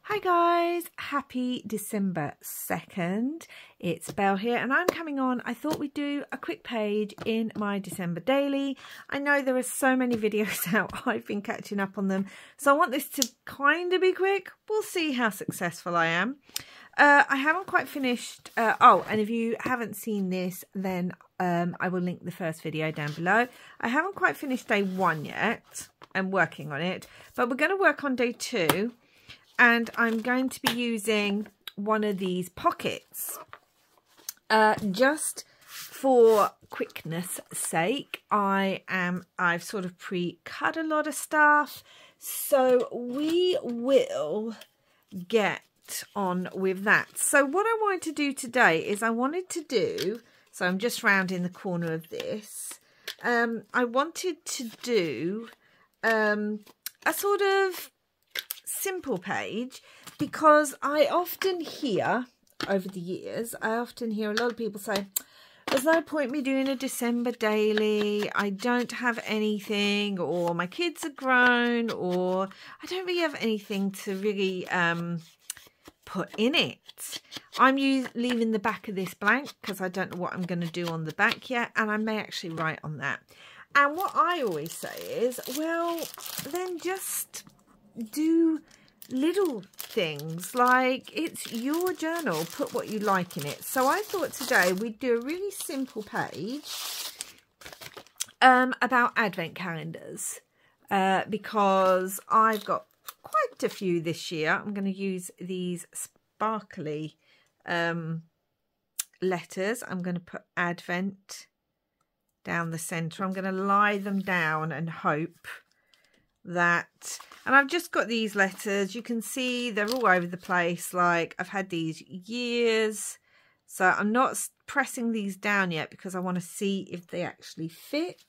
Hi guys, happy December 2nd. It's Belle here and I'm coming on. I thought we'd do a quick page in my December daily. I know there are so many videos out, I've been catching up on them. So I want this to kind of be quick. We'll see how successful I am. I haven't quite finished. And if you haven't seen this, then I will link the first video down below. I haven't quite finished day 1 yet. I'm working on it, but we're going to work on day 2. And I'm going to be using one of these pockets. Just for quickness sake, I've sort of pre-cut a lot of stuff. So we will get on with that. So what I wanted to do today is so I'm just rounding the corner of this. I wanted to do a sort of simple page, because I often hear over the years, a lot of people say, there's no point me doing a December daily, I don't have anything, or my kids are grown, or I don't really have anything to really put in it. I'm leaving the back of this blank because I don't know what I'm going to do on the back yet, and I may actually write on that. And what I always say is, well, then just do little things, like it's your journal, put what you like in it. So I thought today we'd do a really simple page about advent calendars, because I've got quite a few this year. I'm going to use these sparkly letters. I'm going to put advent down the center. I'm going to lie them down and hope that, and I've just got these letters. You can see they're all over the place, like I've had these years, so I'm not pressing these down yet because I want to see if they actually fit.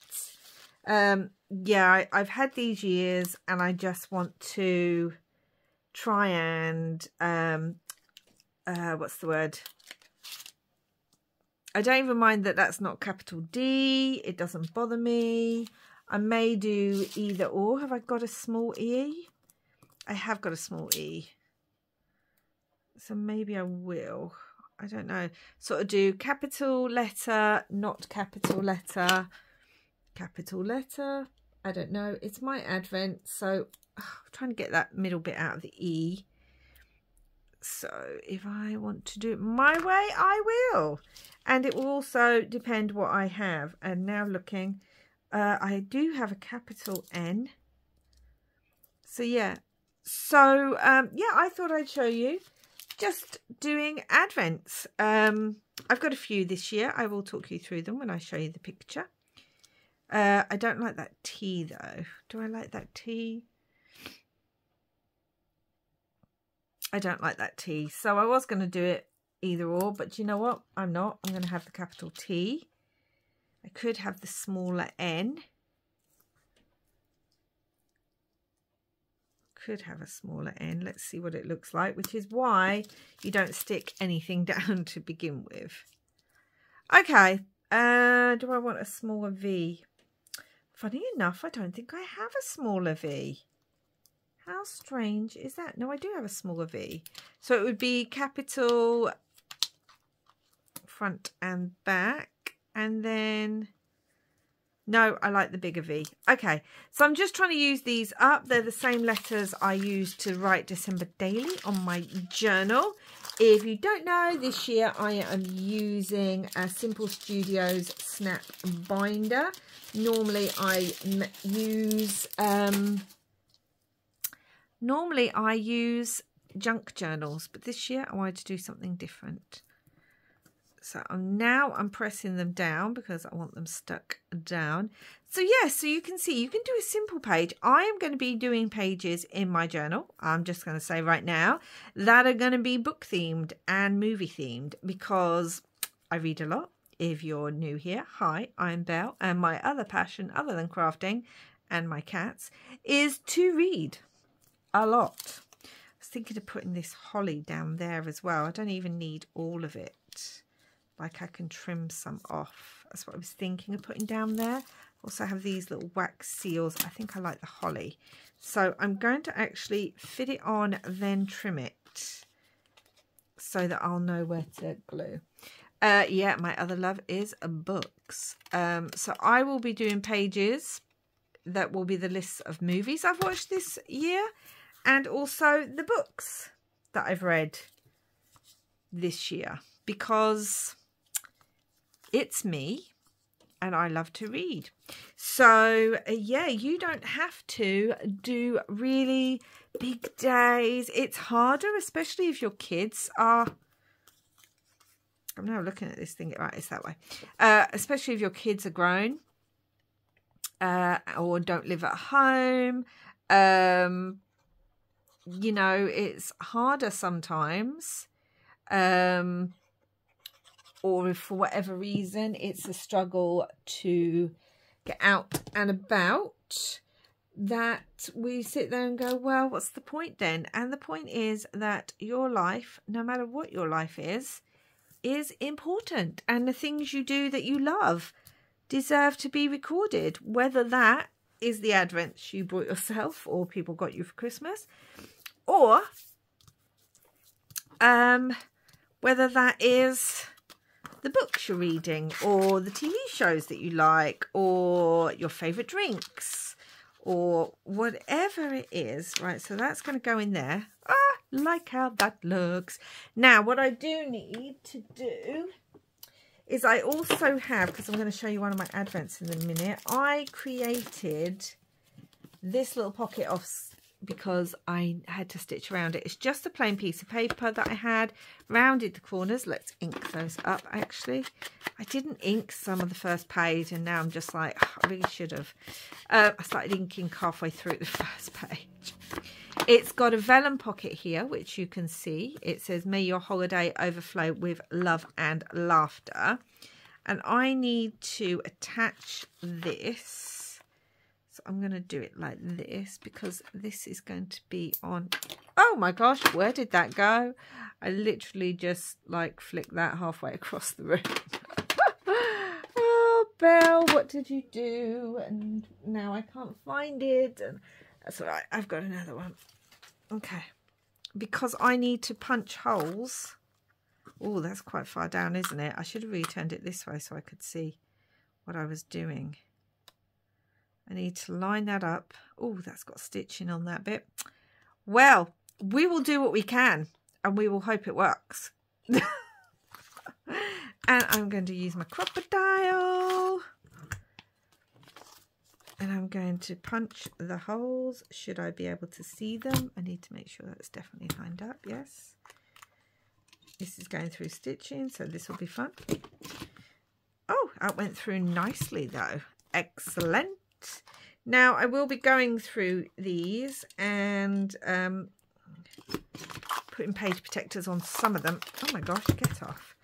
Yeah, I've had these years and I just want to try and what's the word, I don't even mind that that's not capital D, it doesn't bother me. I may do either or. Have I got a small e? I have got a small e. So maybe I will. I don't know. Sort of do capital letter, not capital letter, capital letter. I don't know. It's my advent. So I'm trying to get that middle bit out of the e. So if I want to do it my way, I will. And it will also depend what I have. And now looking... I do have a capital N. So yeah. So yeah, I thought I'd show you just doing advents. I've got a few this year. I will talk you through them when I show you the picture. I don't like that T though. Do I like that T? I don't like that T. So I was going to do it either or, but you know what? I'm not. I'm going to have the capital T. I could have the smaller n. Could have a smaller n. Let's see what it looks like, which is why you don't stick anything down to begin with. Okay. Do I want a smaller V? Funny enough, I don't think I have a smaller V. How strange is that? No, I do have a smaller V. So it would be capital front and back. And then, no, I like the bigger V. Okay, so I'm just trying to use these up. They're the same letters I used to write December daily on my journal. If you don't know, this year I am using a Simple Studios Snap Binder. Normally I use junk journals, but this year I wanted to do something different. So I'm pressing them down because I want them stuck down. So yeah, so you can see, you can do a simple page. I am going to be doing pages in my journal. I'm just going to say right now that are going to be book themed and movie themed, because I read a lot. If you're new here, hi, I'm Belle, and my other passion other than crafting and my cats is to read a lot. I was thinking of putting this holly down there as well. I don't even need all of it. Like I can trim some off. That's what I was thinking of putting down there. Also have these little wax seals. I think I like the holly. So I'm going to actually fit it on, then trim it so that I'll know where to glue. Yeah, my other love is books. So I will be doing pages that will be the lists of movies I've watched this year, and also the books that I've read this year, because it's me and I love to read. So yeah, you don't have to do really big days. It's harder, especially if your kids are... I'm now looking at this thing, right, it's that way. Especially if your kids are grown or don't live at home. You know, it's harder sometimes. Or if for whatever reason it's a struggle to get out and about, that we sit there and go, well, what's the point then? And the point is that your life, no matter what your life is important. And the things you do that you love deserve to be recorded, whether that is the Advents you bought yourself or people got you for Christmas, or whether that is the books you're reading, or the TV shows that you like, or your favourite drinks, or whatever it is. Right, so that's going to go in there. Like how that looks. Now, what I do need to do is I also have, because I'm going to show you one of my Advents in a minute, I created this little pocket off because I had to stitch around it. It's just a plain piece of paper that I had, rounded the corners. Let's ink those up, actually. I didn't ink some of the first page, and now I'm just like, oh, I really should have. I started inking halfway through the first page. It's got a vellum pocket here, which you can see. It says, may your holiday overflow with love and laughter. And I need to attach this. So I'm going to do it like this, because this is going to be on... Oh my gosh, where did that go? I literally just like flicked that halfway across the room. Oh, Belle, what did you do? And now I can't find it. And that's all right. I've got another one. Okay. Because I need to punch holes. Oh, that's quite far down, isn't it? I should have really turned it this way so I could see what I was doing. I need to line that up. Oh, that's got stitching on that bit. Well, we will do what we can, and we will hope it works. And I'm going to use my crocodile. And I'm going to punch the holes. Should I be able to see them? I need to make sure that's definitely lined up. Yes. This is going through stitching, so this will be fun. Oh, that went through nicely though. Excellent. Now I will be going through these and putting page protectors on some of them. Oh my gosh, get off.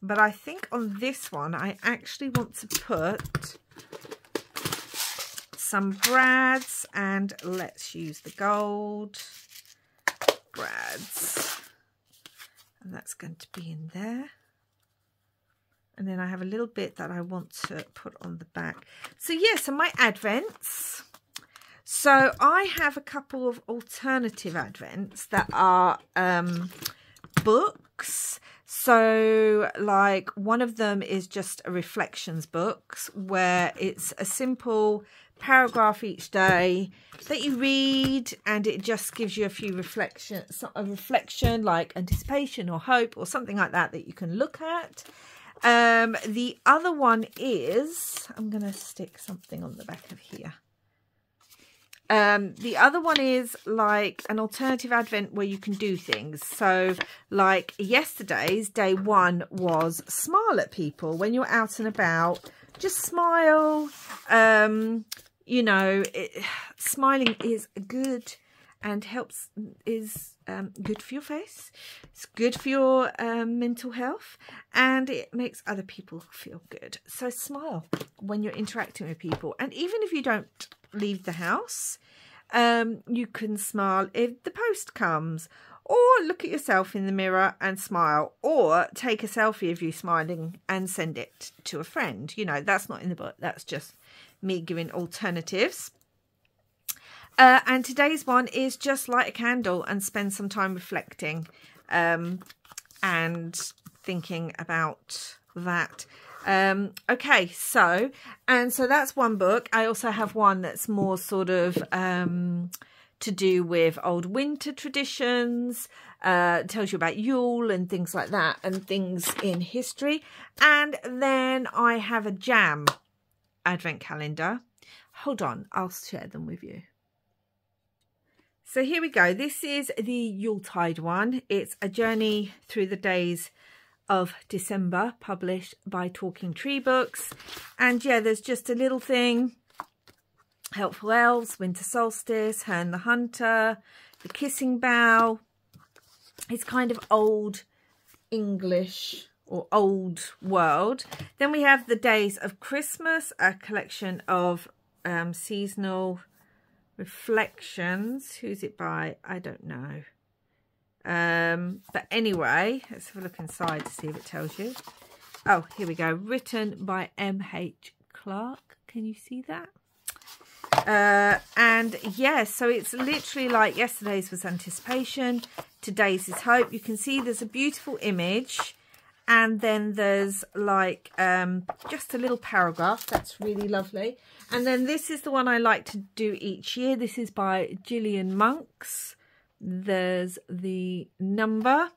But I think on this one, I actually want to put some brads, and let's use the gold brads, and that's going to be in there. And then I have a little bit that I want to put on the back. So yeah, so my Advents. So I have a couple of alternative Advents that are books. So like one of them is just a reflections books, where it's a simple paragraph each day that you read, and it just gives you a few reflections, a reflection like anticipation or hope or something like that that you can look at. The other one is, I'm going to stick something on the back of here. The other one is like an alternative Advent where you can do things. So like yesterday's day one was smile at people. When you're out and about, just smile. You know, smiling is good and helps, is good for your face. It's good for your mental health, and it makes other people feel good. So smile when you're interacting with people. And even if you don't leave the house, you can smile if the post comes, or look at yourself in the mirror and smile, or take a selfie of you smiling and send it to a friend. You know, that's not in the book. That's just me giving alternatives. And today's one is just light a candle and spend some time reflecting and thinking about that. Okay, so that's one book. I also have one that's more sort of to do with old winter traditions, tells you about Yule and things like that, and things in history. And then I have a jam advent calendar. Hold on, I'll share them with you. So here we go. This is the Yuletide one. It's a journey through the days of December, published by Talking Tree Books. And yeah, there's just a little thing. Helpful Elves, Winter Solstice, Herne the Hunter, The Kissing Bough. It's kind of old English or old world. Then we have The Days of Christmas, a collection of seasonal reflections. Who's it by? I don't know. But anyway, let's have a look inside to see if it tells you. Oh, here we go. Written by M.H. Clark. Can you see that? And yeah, so it's literally like yesterday's was anticipation, today's is hope. You can see there's a beautiful image, and then there's like just a little paragraph. That's really lovely. And then this is the one I like to do each year. This is by Gillian Monks. There's the number,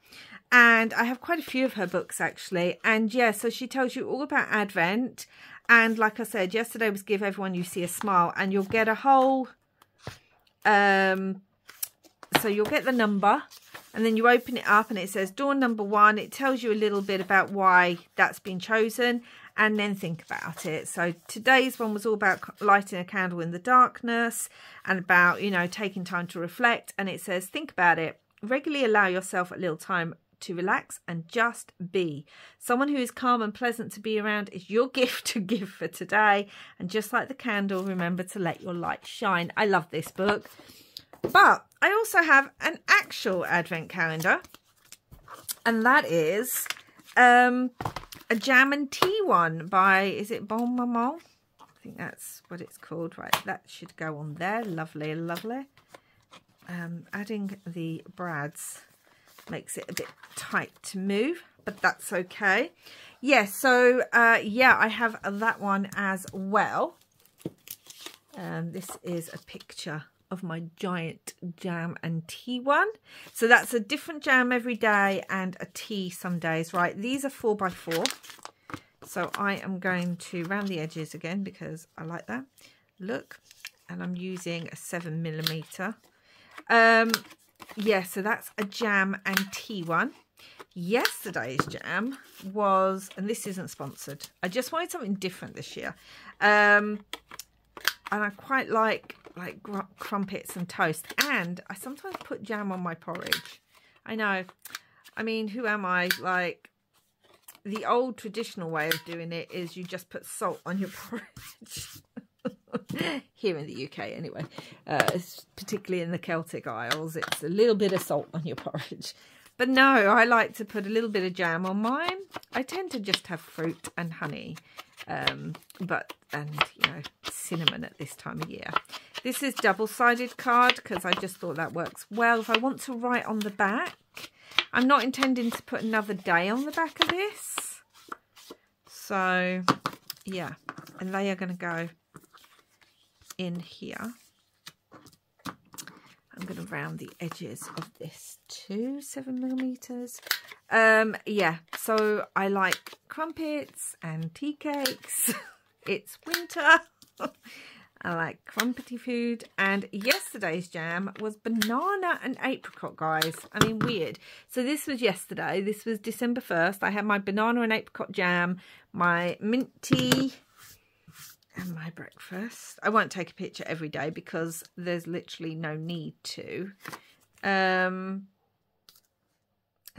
and I have quite a few of her books actually. And yeah, so she tells you all about Advent. And like I said, yesterday was Give Everyone You See a Smile, and you'll get a whole, so you'll get the number, and then you open it up and it says Dawn number 1. It tells you a little bit about why that's been chosen, and then think about it. So today's one was all about lighting a candle in the darkness, and about, you know, taking time to reflect. And it says, think about it. Regularly allow yourself a little time to relax and just be. Someone who is calm and pleasant to be around is your gift to give for today. And just like the candle, remember to let your light shine. I love this book. But I also have an actual advent calendar, and that is a jam and tea one by, is it Bon Maman? I think that's what it's called. Right, that should go on there. Lovely, lovely. Adding the brads makes it a bit tight to move, but that's okay. Yeah, so yeah, I have that one as well. This is a picture of my giant jam and tea one. So that's a different jam every day and a tea some days. Right, these are 4x4. So I am going to round the edges again because I like that look. And I'm using a 7mm. Yeah, so that's a jam and tea one. Yesterday's jam was, and this isn't sponsored, I just wanted something different this year. And I quite like crumpets and toast. And I sometimes put jam on my porridge. I know. I mean, who am I? Like, the old traditional way of doing it is you just put salt on your porridge. Here in the UK anyway, particularly in the Celtic Isles, it's a little bit of salt on your porridge. But no, I like to put a little bit of jam on mine. I tend to just have fruit and honey, and you know, cinnamon at this time of year. This is double-sided card because I just thought that works well. If I want to write on the back, I'm not intending to put another day on the back of this. So yeah, and they are going to go in here. I'm going to round the edges of this too, 7mm. Yeah, so I like crumpets and tea cakes. It's winter. I like crumpety food. And yesterday's jam was banana and apricot, guys. I mean, weird. So this was yesterday. This was December 1st. I had my banana and apricot jam, my mint tea, and my breakfast. I won't take a picture every day because there's literally no need to. And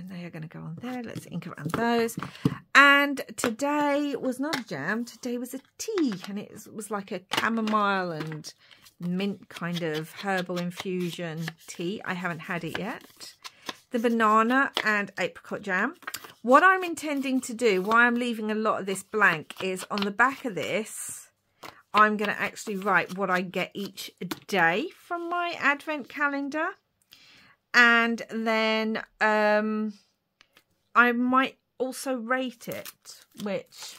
they are going to go on there. Let's ink around those. And today was not a jam. Today was a tea. And it was like a chamomile and mint kind of herbal infusion tea. I haven't had it yet. The banana and apricot jam. What I'm intending to do, why I'm leaving a lot of this blank, is on the back of this, I'm going to actually write what I get each day from my advent calendar. And then I might also rate it, which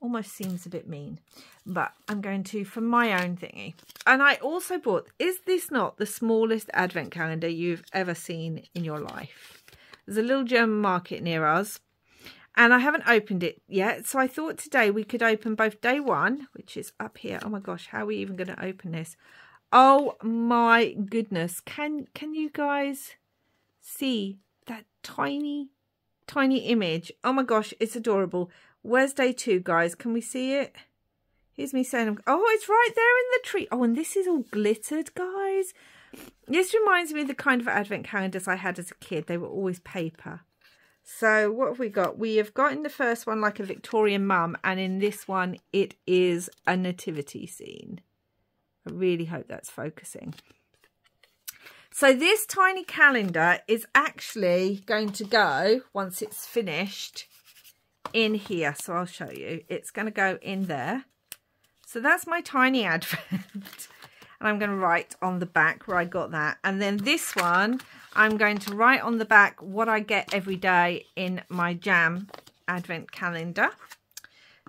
almost seems a bit mean. But I'm going to for my own thingy. And I also bought, is this not the smallest advent calendar you've ever seen in your life? There's a little German market near us. And I haven't opened it yet. So I thought today we could open both day one, which is up here. Oh my gosh, how are we even going to open this? Oh my goodness. Can you guys see that tiny image? Oh my gosh, it's adorable. Where's day two, guys? Can we see it? Here's me saying, oh, it's right there in the tree. Oh, and this is all glittered, guys. This reminds me of the kind of advent calendars I had as a kid. They were always paper. So what have we got? We have got in the first one like a Victorian mum, and in this one it is a nativity scene. I really hope that's focusing. So this tiny calendar is actually going to go, once it's finished, in here. So I'll show you. It's going to go in there. So that's my tiny advent. And I'm going to write on the back where I got that. And then this one, I'm going to write on the back what I get every day in my Jam advent calendar.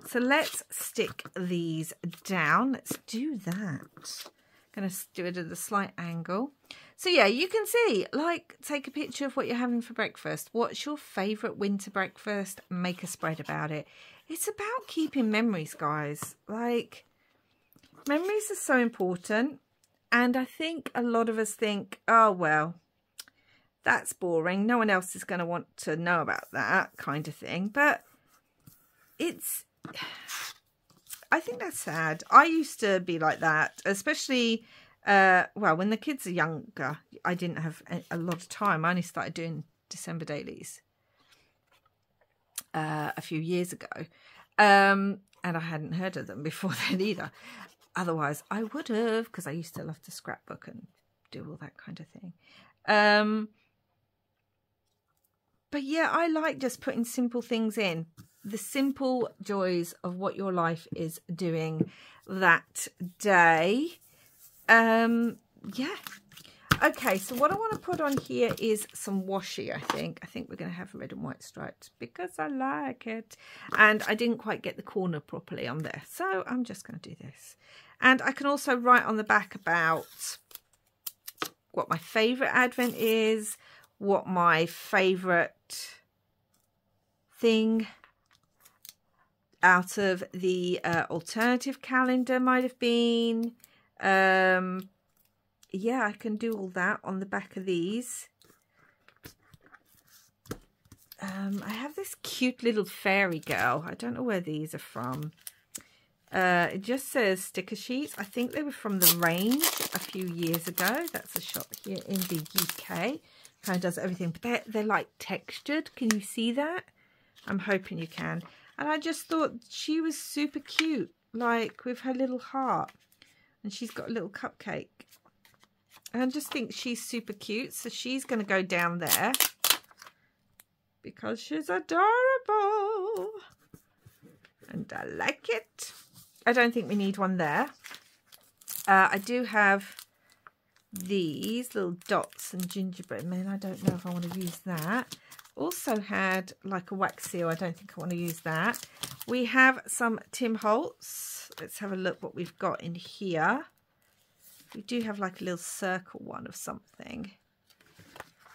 So let's stick these down. Let's do that. I'm going to do it at a slight angle. So yeah, you can see, like, take a picture of what you're having for breakfast. What's your favourite winter breakfast? Make a spread about it. It's about keeping memories, guys. Like, memories are so important. And I think a lot of us think, oh, well, that's boring. No one else is going to want to know about that kind of thing. But it's, I think that's sad. I used to be like that, especially, well, when the kids are younger, I didn't have a lot of time. I only started doing December dailies a few years ago. And I hadn't heard of them before then either. Otherwise, I would have, because I used to love to scrapbook and do all that kind of thing. But yeah, I like just putting simple things in. The simple joys of what your life is doing that day. Yeah. Okay, so what I want to put on here is some washi, I think. I think we're going to have red and white stripes because I like it. And I didn't quite get the corner properly on there. So I'm just going to do this. And I can also write on the back about what my favourite advent is, what my favourite thing out of the alternative calendar might have been. Yeah, I can do all that on the back of these. I have this cute little fairy girl. I don't know where these are from. It just says sticker sheets. I think they were from the range a few years ago. That's a shop here in the UK. Kind of does everything, but they're like textured. Can you see that? I'm hoping you can. And I just thought she was super cute, like with her little heart. And she's got a little cupcake. And I just think she's super cute. So she's going to go down there because she's adorable. And I like it. I don't think we need one there. I do have these little dots and gingerbread men. I don't know if I want to use that. Also had like a wax seal. I don't think I want to use that. We have some Tim Holtz. Let's have a look what we've got in here. We do have like a little circle one of something.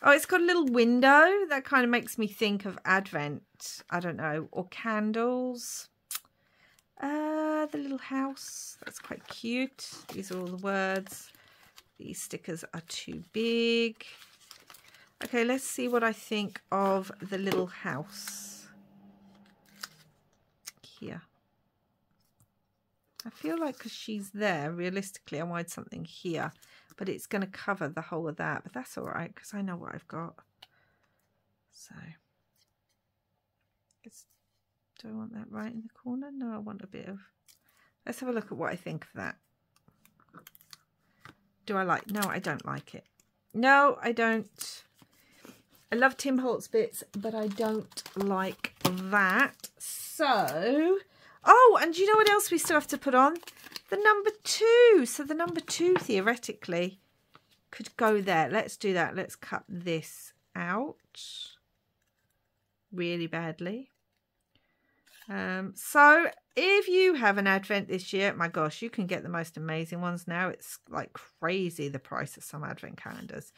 Oh, it's got a little window. That kind of makes me think of Advent. I don't know. Or candles. The little house. That's quite cute. These are all the words. These stickers are too big. Okay, let's see what I think of the little house. Here. I feel like because she's there, realistically, I wanted something here. But it's going to cover the whole of that. But that's all right, because I know what I've got. So, do I want that right in the corner? No, I want a bit of... Let's have a look at what I think of that. Do I like... No, I don't like it. No, I don't. I love Tim Holtz bits, but I don't like that. So... Oh, and do you know what else we still have to put on? the number 2. So the number 2 theoretically could go there. Let's do that. Let's cut this out really badly. So if you have an advent this year, my gosh, you can get the most amazing ones now. It's like crazy, the price of some advent calendars.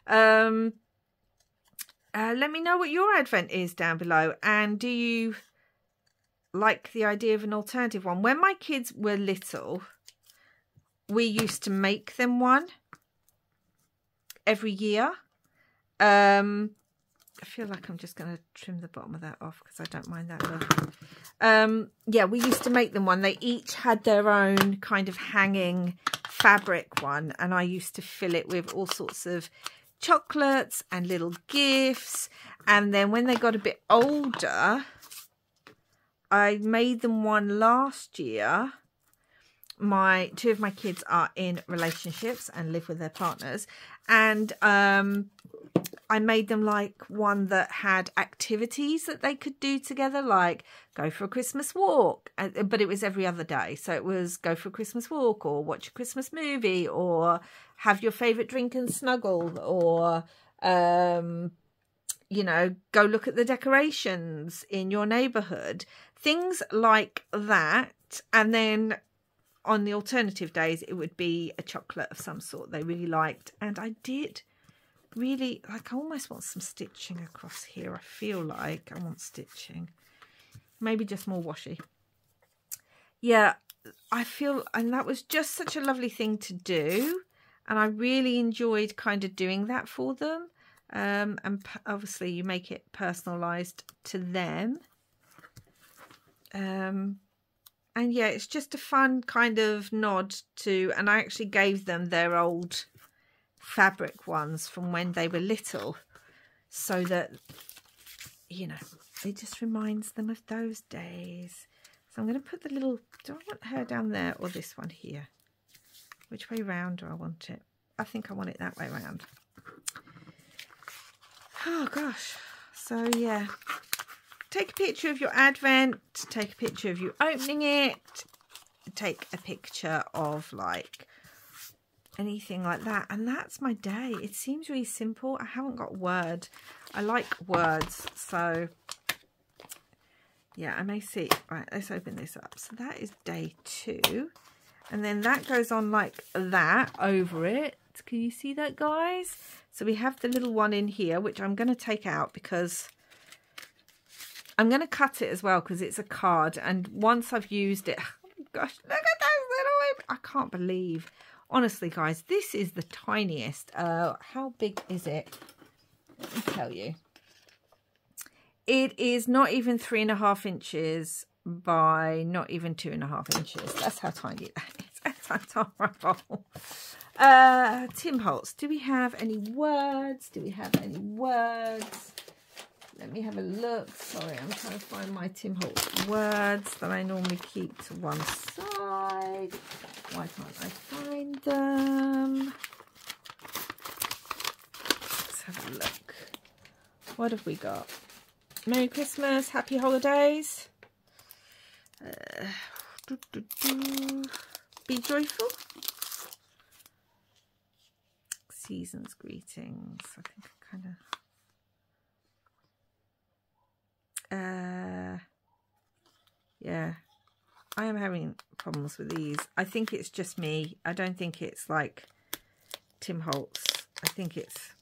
Let me know what your advent is down below. And do you like the idea of an alternative one? When my kids were little, we used to make them one every year. I feel like I'm just going to trim the bottom of that off because I don't mind that look. Yeah, we used to make them one. They each had their own kind of hanging fabric one, and I used to fill it with all sorts of chocolates and little gifts. And then when they got a bit older, I made them one last year. Two of my kids are in relationships and live with their partners, and I made them like one that had activities that they could do together, like go for a Christmas walk, but it was every other day. So it was go for a Christmas walk, or watch a Christmas movie, or have your favourite drink and snuggle, or, you know, go look at the decorations in your neighbourhood. Things like that. And then on the alternative days, it would be a chocolate of some sort they really liked. And I did really, like, I almost want some stitching across here. I feel like I want stitching. Maybe just more washi. Yeah, I feel, and that was just such a lovely thing to do. And I really enjoyed kind of doing that for them. And obviously you make it personalised to them. And yeah, it's just a fun kind of nod to, and I actually gave them their old fabric ones from when they were little, so that, you know, it just reminds them of those days. So I'm going to put the little, do I want her down there or this one here? Which way round do I want it? I think I want it that way round. Oh gosh. So yeah, take a picture of your advent, take a picture of you opening it, take a picture of like anything like that, and that's my day. It seems really simple. I haven't got a word. I like words, so yeah, I may see. Right, let's open this up. So that is day 2, and then that goes on like that over it. Can you see that, guys? So we have the little one in here, which I'm going to take out because I'm going to cut it as well, because it's a card, and once I've used it, oh my gosh, look at those little, I can't believe, honestly guys, this is the tiniest. How big is it? Let me tell you. It is not even 3.5 inches by not even 2.5 inches. That's how tiny that is. That's horrible. Tim Holtz, do we have any words? Do we have any words? Let me have a look. Sorry, I'm trying to find my Tim Holtz words that I normally keep to one side. Why can't I find them? Let's have a look. What have we got? Merry Christmas, Happy Holidays. Be joyful. Season's greetings. I think I kind of... yeah, I am having problems with these. I think it's just me. I don't think it's like Tim Holtz. I think it's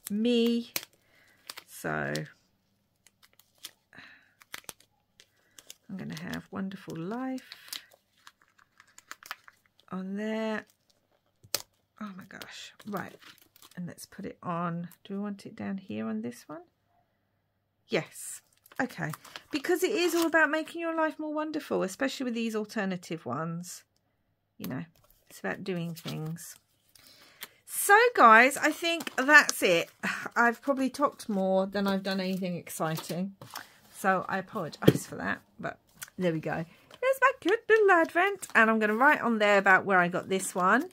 me. So I'm going to have Wonderful Life on there. Oh my gosh. Right. And let's put it on. Do we want it down here on this one? Yes. Okay. Because it is all about making your life more wonderful, especially with these alternative ones. You know, it's about doing things. So guys, I think that's it. I've probably talked more than I've done anything exciting. So I apologise for that. But there we go. There's my cute little advent. And I'm going to write on there about where I got this one.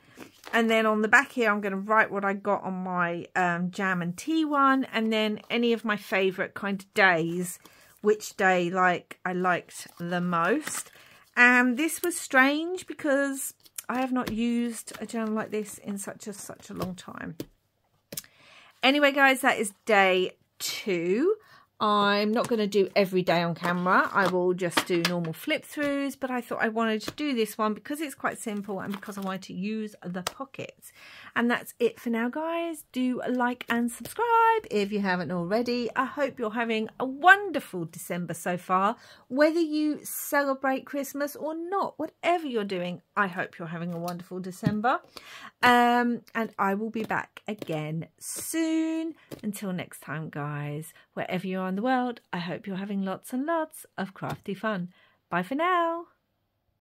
And then on the back here, I'm going to write what I got on my jam and tea one. And then any of my favourite kind of days, which day I liked the most. And this was strange because I have not used a journal like this in such a long time. Anyway, guys, that is day 2. I'm not going to do every day on camera. I will just do normal flip throughs, but I thought I wanted to do this one because it's quite simple and because I wanted to use the pockets. And that's it for now, guys. Do like and subscribe if you haven't already. I hope you're having a wonderful December so far. Whether you celebrate Christmas or not, whatever you're doing, I hope you're having a wonderful December. And I will be back again soon. Until next time, guys, wherever you are in the world, I hope you're having lots and lots of crafty fun. Bye for now.